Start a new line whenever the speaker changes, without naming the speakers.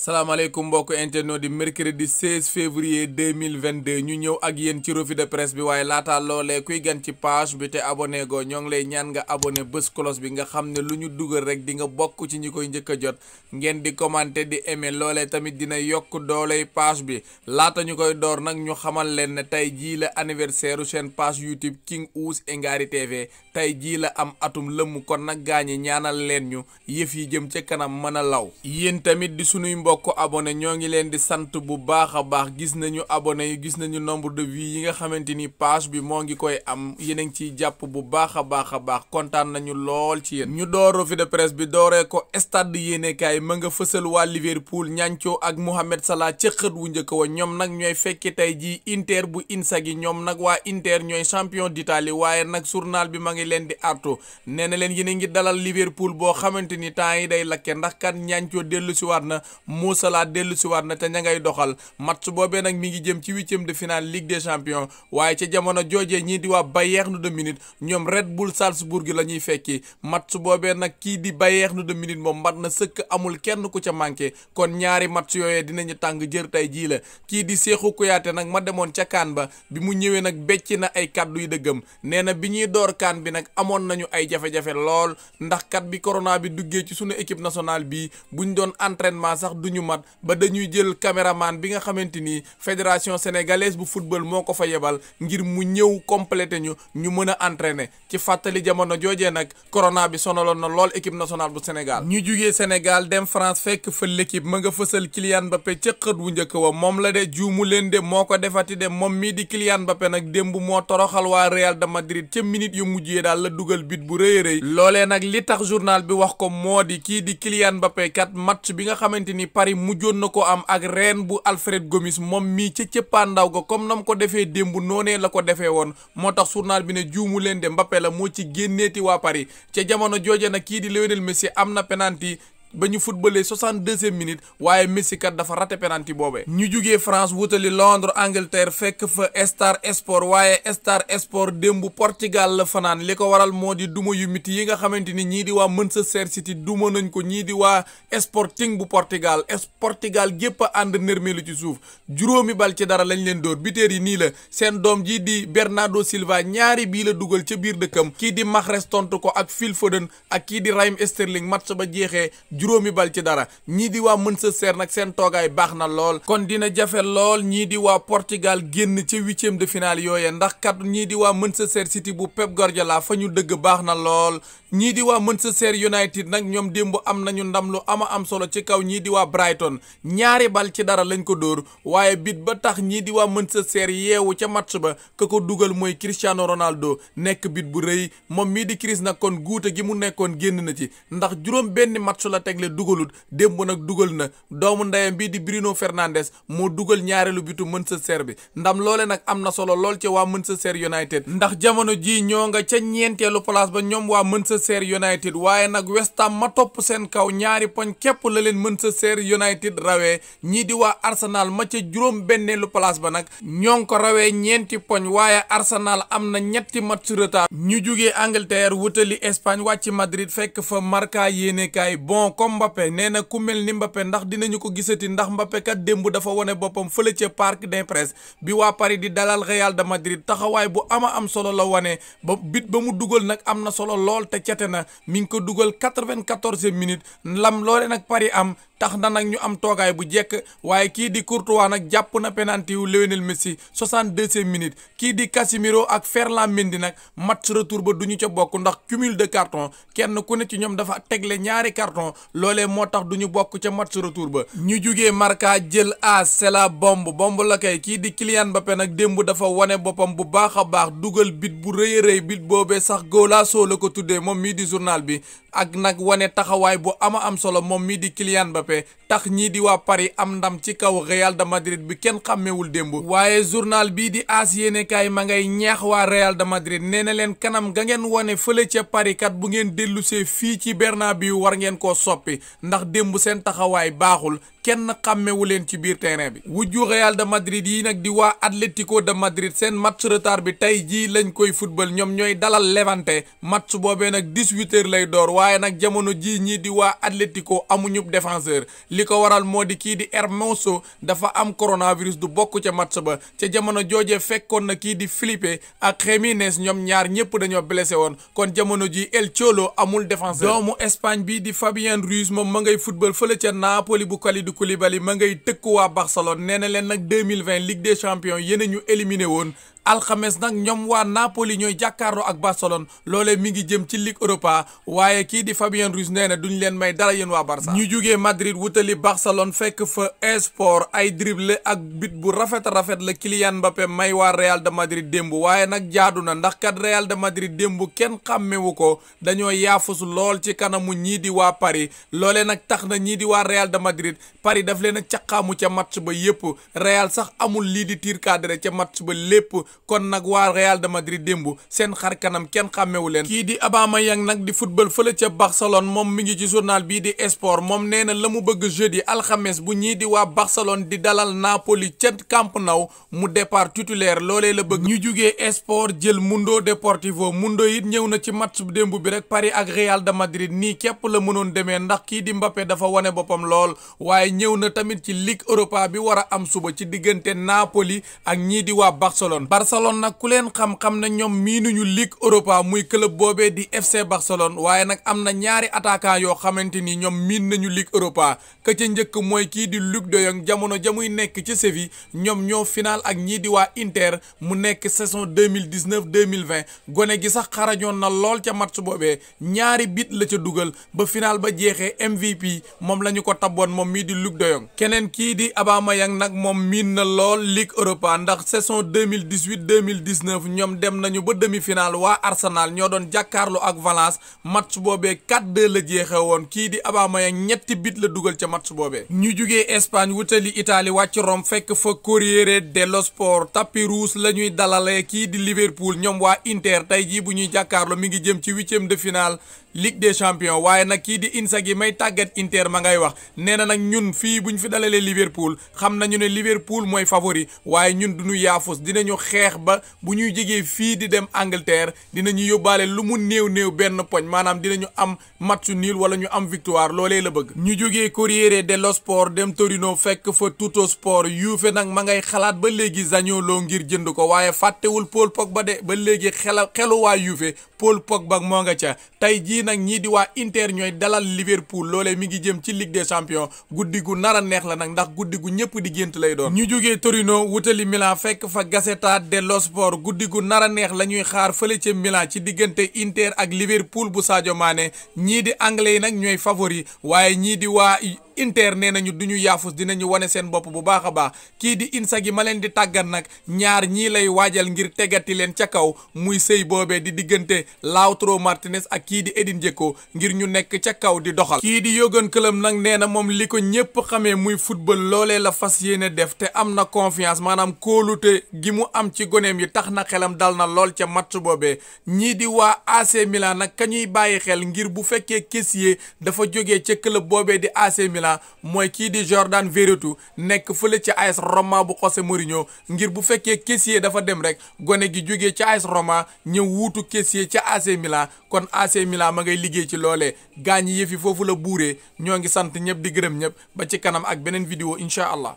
salaamaaleykum mbokk internet di mercredi 16 février 2022 ñu ñëw ak yéen ci revue de presse bi waaye laata loolee kuy gan ci page bi te abonné go ñoo ngi lay ñaan nga abonné bés cloche bi nga xam ne lu ñu dugal rek di nga bokk ci ñi koy njëkk a jot ngeen di commenter di aimer loolee tamit dina yokk dooley page bi laata ñu koy door nag ñu xamal leen ne tey jii la anniversaire seen page YouTube King Ouse et Ngary TV tey jii la am atum lëmm kon nag gaañi ñaanal leen ñu yëf yi jëm ca kanam mën a law yéen tamit di sunuy mbokk abonné ñoo ngi leen di sant bu baax a baax gis nañu abonné yi gis nañu nombre de vues yi nga xamante ni page bi moo ngi koy am yéen a ngi ciy jàpp bu baax a baax kontaan nañu lool ci yéen ñu door revue de presse bi dooree ko stade yéenekaay ma nga fësal waa Liverpool ñancoo ak Mohamed Salah ca xët wu njëkk wa ñoom nag ñooy fekki tey jii Inter bu Inzaghi ñoom nag waa Inter ñooy champion d'Italie waaye nag journal bi ma ngi leen di artu nee na leen yéen a ngi dalal Liverpool boo xamante ni temps yi day lakke ndax kat ñancoo dellu si waat na Mo Salah dellu si waat na te ña ngay doxal match boobee nag mi ngi jëm ci huitième de finale Ligue des champions waaye ca jamono joojee ñii di waa Bayern de Munich ñoom Red Bull Salzbourg la ñuy fekki match boobee nag kii di Bayern de Munich moom mat na sëkk amul kenn ku ca manqué kon ñaari match yooyee dinañu tàng jër tey jii la kii di Cheikhou Kouyaté nag ma demoon ca kaan ba bi mu ñëwee nag becc na ay kàddu yu dëggam nee na bi ñuy door kaan bi nag amoon nañu ay jafe-jafe lool ndax kat bi corona bi duggee ci sunu équipe nationale bi buñ doon entraînement sax duñu mat ba dañuy jël caméraman bi nga xamante ni fédération sénégalaise bu football moo ko fa yebal ngir mu ñëw complété ñu mën a entraîner ci fàttali jamono joojee nag corona bi sonaloon na lool équipe nationale bu Sénégal ñu jugee Sénégal dem France fekk fa l'équipe ma nga fësal Kylian Mbappé ca xët wu njëkk wa moom la de juumu leen de moo ko defati de moom mii di Kylian Mbappé nag démb moo toroxal waa Real de Madrid ca minute yu mujjee daal la dugal bit bu rëy a rëy loolee nag li tax journal bi wax ko moo di kii di Kylian Mbappé kat match bi nga xamante ni Paris mujjoon na ko am ak Rennes bu Alfred Gomis moom mii ca cëppaandaw ga comme nam ko defee démb noonee la ko defee woon moo tax journal bi ne juumu leen de Mbappé la moo ci génneeti waa Paris ca jamono jooje nag kii di Lionel Messi am na penalty ba ñu footballé 62e minute waaye Messi kat dafa raté penalty boobee ñu jugee France wutali Londres Angleterre fekk fa Star Sport waaye Star Sport démb Portugal la fanaan li ko waral moo di duma yu miti yi nga xamante ni ñii di waa Manchester City duma nañ ko ñii di waa Sporting bu Portugal gépp a ànd nërmeelu ci suuf juróomi bal ci dara lañ leen dóor buteer yi nii la seen doom ji di Bernardo Silva ñaari bii la dugal ca biir dëkkam kii di Mahrez tontu ko ak Phil Foden ak kii di Raheem Sterling match ba jeexee juróomi bal ci dara ñii di waa Manchester nag seen toogaay baax na lool kon dina jafe lool ñii di waa Portugal génn ca huitième de finale yooye ndax kat ñii di waa Manchester City bu Pep Guardiola fa ñu dëgg baax na lool ñii di waa Manchester United nag ñoom démb am nañu ndam lu am solo ci kaw ñii di waa Brighton ñaari bal ci dara lañ ko dóor waaye bit ba tax ñii di waa Manchester yeewu ca match ba ka ko dugal mooy Cristiano Ronaldo nekk bit bu rëy moom mii di Chris nag kon guute gi mu nekkoon génn na ci ndax juróom benn match la tegle dugalut démb nag dugal na doomu ndeyam bii di Bruno Fernandes moo dugal ñaareelu bitu Manchester bi ndam loole nag am na solo lool ca waa Manchester United ndax jamono ji ñoo nga ca ñeenteelu place ba ñoom waa Manchester United waaye nag West Ham ma topp seen kaw ñaari poñ képp la leen Manchester United rawee ñii di waa Arsenal ma ca juróom benneelu place ba nag ñoo ngi ko rawee ñeenti poñ waaye Arsenal am na ñetti match retard ñu jugee Angleterre wutali Espagne wàcc Madrid fekk fa Marca yéenekaay bon comme Mbappé nee na ku mel ni Mbappé ndax dinañu ko gisati ndax Mbappé kat démb dafa wone boppam fële ca Parc des Princes bi waa Paris di dalal Real de Madrid taxawaay bu am solo la wone ba bit ba mu dugal nag am na solo lool te cate na mi ngi ko dugal 94e minute lam loole nag Paris am tax na nag ñu am toogaay bu jekk waaye kii di Courtois nag jàpp na penalty wu Lionel Messi 62e minute kii di Casemiro ak Ferland Mendy nag match retour ba duñu ca bokk ndax cumul de carton kenn ku ne ci ñoom dafa tegle ñaari carton loolee moo tax duñu bokk ca match retour ba ñu jugee Marca jël c'est la bombe la kay kii di Kylian Mbappé nag démb dafa wane boppam bu baax a baax dugal bit bu rëy a rëy bit boobee sax golaasoo la ko tuddee moom mii di journal bi ak nag wane taxawaay bu am solo moom mii di Kylian Mbappé tax ñii di waa Paris am ndam ci kaw Real de Madrid bi kenn xàmmewul démb waaye journal bii di AS yéenekaay ma ngay ñaax waa Real de Madrid nee na leen kanam ga ngeen wane fële ca Paris kat bu ngeen dellusee fii ci Bernabéu war ngeen koo soppi noppi ndax démb seen taxawaay baaxul kenn xàmmewu leen ci biir terrain bi. wujju Real de Madrid yi nag di waa Atlético de Madrid seen match retard bi tey jii lañ koy football ñoom ñooy dalal Levante match boobee nag 18h lay door waaye nag jamono jii ñii di waa Atlético amuñu défenseur li ko waral moo di kii di Hermoso dafa am coronavirus du bokk ca match ba ca jamono joojee fekkoon na kii di Felipe ak Jiménez ñoom ñaar ñëpp dañoo blessé woon kon jamono ji El Cholo amul défenseur. doomu Espagne bii di Fabien Ruiz moom ma ngay football fële ca Napoli bu Kalidou Koulibaly ma ngay tëkku waa Barcelone nee na leen nag 2020 Ligue des Champions yéen a ñu éliminé woon. alxames nag ñoom waa Napoli ñooy jàkkaarloo ak Barcelone loolee mi ngi jëm ci Ligue Europa waaye kii di Fabien Ruiz nee na duñ leen may dara yéen waa Barça. ñu jugee Madrid wutali Barcelone fekk fa Esport ay dribble ak but bu rafet la Kylian Mbappé may waa Real de Madrid démb waaye nag jaadu na ndax kat Real de Madrid démb kenn xàmmewu ko dañoo yaafus lool ci kanamu ñii di waa Paris loolee nag tax na ñii di waa Real de Madrid Paris daf leen a caqaamu ca match ba yépp Real sax amul lii di tir cadré ca match ba lépp. kon nag waa Real de Madrid démb seen xar kanam kenn xàmmewu leen. kii di Aubameyang nag di football fële ca Barcelone moom mi ngi ci journal bii di Sport moom nee na la mu bëgg jeudi alxames bu ñii di waa Barcelone di dalal Napoli ca Camp Nou mu départ titulaire loolee la bëgg. ñu jugee Sport jël Mundo Deportivo Mundo it ñëw na ci match bu démb bi rek Paris ak Real de Madrid nii képp la mënoon demee ndax kii di Mbappé dafa wane boppam lool waaye ñëw na tamit ci Ligue Europa bi war a am suba ci diggante Napoli ak ñii di waa Barcelone. Barcelone nag ku leen xam-xam na ñoom miinuñu Ligue Europa muy club boobee di FC Barcelone waaye nag am na ñaari attaquant yoo xamante ni ñoom miin nañu Ligue Europa ka ca njëkk mooy kii di Luc de Jong jamono jamuy nekk ci Séville ñoom ñoo final ak ñii di waa Inter mu nekk saison 2019-2020 gone gi sax xarañoon na lool ca match boobee ñaari bit la ca dugal ba final ba jeexee MVP moom la ñu ko tabboon moom mii di Luc de Jong keneen kii di Aubameyang nag moom miin na lool Ligue Europa ndax saison 2019 ñoom dem nañu ba demi-finale waa Arsenal ñoo doon jàkkaarloo ak Valence match boobee 4-2 la jeexe woon kii di Aubameyang ñetti bit la dugal ca match boobee. ñu jugee Espagne wutali Italie wàcc Rome fekk fa Corriere dello Sport tapis rouge la ñuy dalalee kii di Liverpool ñoom waa Inter tey jii bu ñuy jàkkaarloo mi ngi jëm ci 8e de finale Ligue des Champions waaye nag kii di Inzaghi may tàggat Inter ma ngay wax nee na nag ñun fii bu ñu fi dalalee Liverpool xam nañu ne Liverpool mooy favori waaye ñun duñu yaafus dinañu xeex ba bu ñuy jógee fii di dem Angleterre dinañu yóbbaale lu mu néew benn poñ maanaam dinañu am match nul wala ñu am victoire loolee la bëgg. ñu jógee Corriere dello Sport dem Torino fekk fa Tuttosport Juve nag ma ngay xalaat ba léegi Zaniolo ngir jënd ko waaye fàttewul Paul Pogba de ba léegi xelu waa Juve Paul Pogba moo nga ca tey jii nag ñii di waa Inter ñooy dalal Liverpool loolee mi ngi jëm ci Ligue des Champions guddi gu nar a neex la nag ndax guddi gu ñëpp di gént lay doon. ñu jógee Torino wutali Milan fekk fa Gazzetta dello Sport guddi gu nar a neex la ñuy xaar fële ca Milan ci diggante Inter ak Liverpool bu Sadio Mané ñii di anglais yi nag ñooy favori waaye ñii di waa Inter nee nañu duñu yaafus dinañu wane seen bopp bu baax a baax kii di Inzaghi ma leen di tàggat nag ñaar ñii lay waajal ngir tegati leen ca kaw muy sëy boobee di diggante Lautaro Martinez ak kii di Edin Dzeko ngir ñu nekk ca kaw di doxal. kii di Jürgen Klopp nag nee na moom li ko ñëpp xamee muy football loolee la fas yéene def te am na confiance maanaam kóolute gi mu am ci goneem yi tax na xelam dal na lool ca match boobee ñii di waa AC Milan nag ka ñuy bàyyi xel ngir bu fekkee Kessié dafa jógee ca club boobee di AC Milan mooy kii di Jordan Veretout nekk fële ci AS Roma bu José Mourinho ngir bu fekkee Kessié dafa dem rek gone gi jógee ci AS Roma ñëw wuutu Kessié ca AC Milan kon AC Milan ma ngay liggéey ci loolee gaañ yi yëfi foofu la buuree ñoo ngi sant ñëpp di gërëm ñëpp ba ci kanam ak beneen vidéo incha allah.